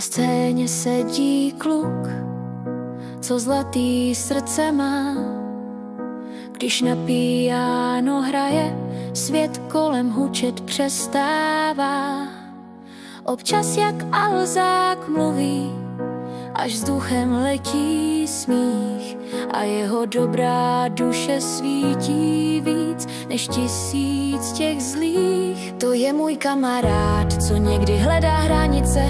scéně sedí kluk, co zlatý srdce má. Když na piano hraje, svět kolem hučet přestává. Občas jak alzák mluví, až vzduchem letí smích a jeho dobrá duše svítí víc než 1000 těch zlých. To je můj kamarád, co někdy hledá hranice,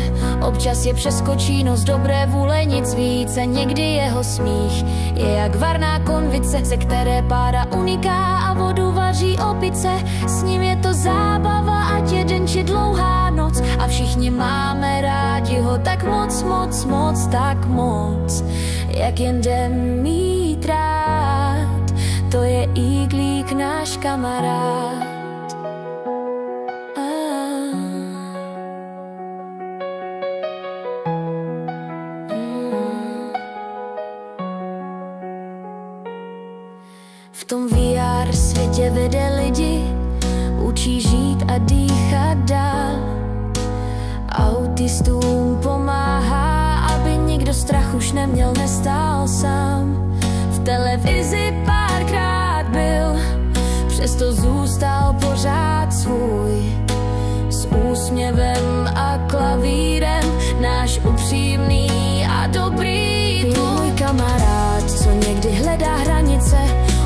občas je přeskočí, no z dobré vůle nic více. Někdy jeho smích je jak varná konvice, ze které pára uniká a vodu vaří opice. S ním je to zábava, ať je den či dlouhá noc, a všichni máme rádi ho tak moc, moc, moc, tak moc, jak jen jdem mít rád. To je Iglík, náš kamarád. V tom VR světě vede lidi, učí žít a dýchat dál. Autistům pomáhá, aby nikdo strach už neměl, nestál sám. V televizi párkrát byl, přesto zůstal pořád svůj. S úsměvem a klavírem, náš upřímný a dobrý tvůj. Můj kamarád, co někdy hledá hranice,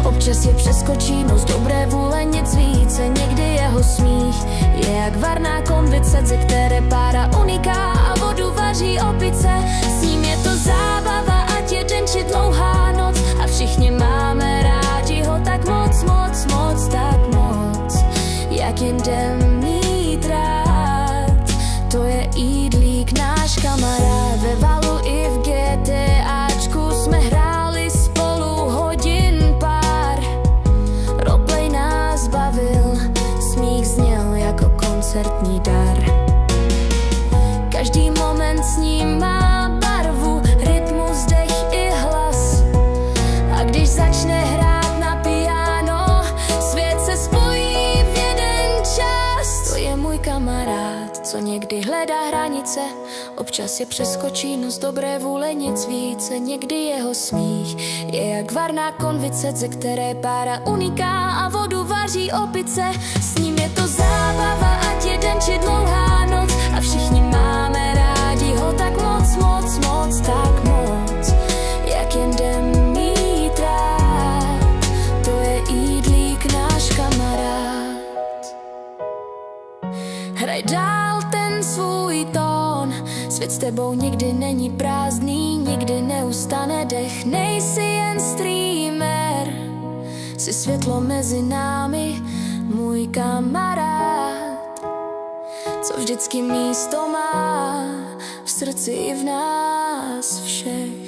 občas je přeskočí, no z dobré vůle nic více. Někdy jeho smích je jak varná konvice, ze které pára uniká a vodu vaří opice. S ním je to zábava, ať je den či dlouhá noc, a všichni máme rádi ho tak moc, moc, moc, tak moc, jak jen jdem mít rád. To je Iglík, náš kamarád. Ve Valu i v GTAčku jsme hráli spolu hodin pár. Roleplay nás bavil, smích zněl jako koncertní dar. Každý moment s ním má barvu, rytmus, dech i hlas. A když začne hrát na piano, svět se spojí v jeden čas. To je můj kamarád, co někdy hledá hranice, občas je přeskočí, no z dobré vůle nic více. Někdy jeho smích je jak varná konvice, ze které pára uniká a vodu vaří opice. S ním je to zábava, ať je den či dlouhá noc, a všichni máme rádi ho tak moc, moc, moc, tak moc, jak jen jdem mít rád. To je Iglík, náš kamarád. Hraj dál ten svůj tón, svět s tebou nikdy není prázdný, nikdy neustane dech. Nejsi jen streamer, jsi světlo mezi námi, můj kamarád, co vždycky místo má v srdci i v nás všech.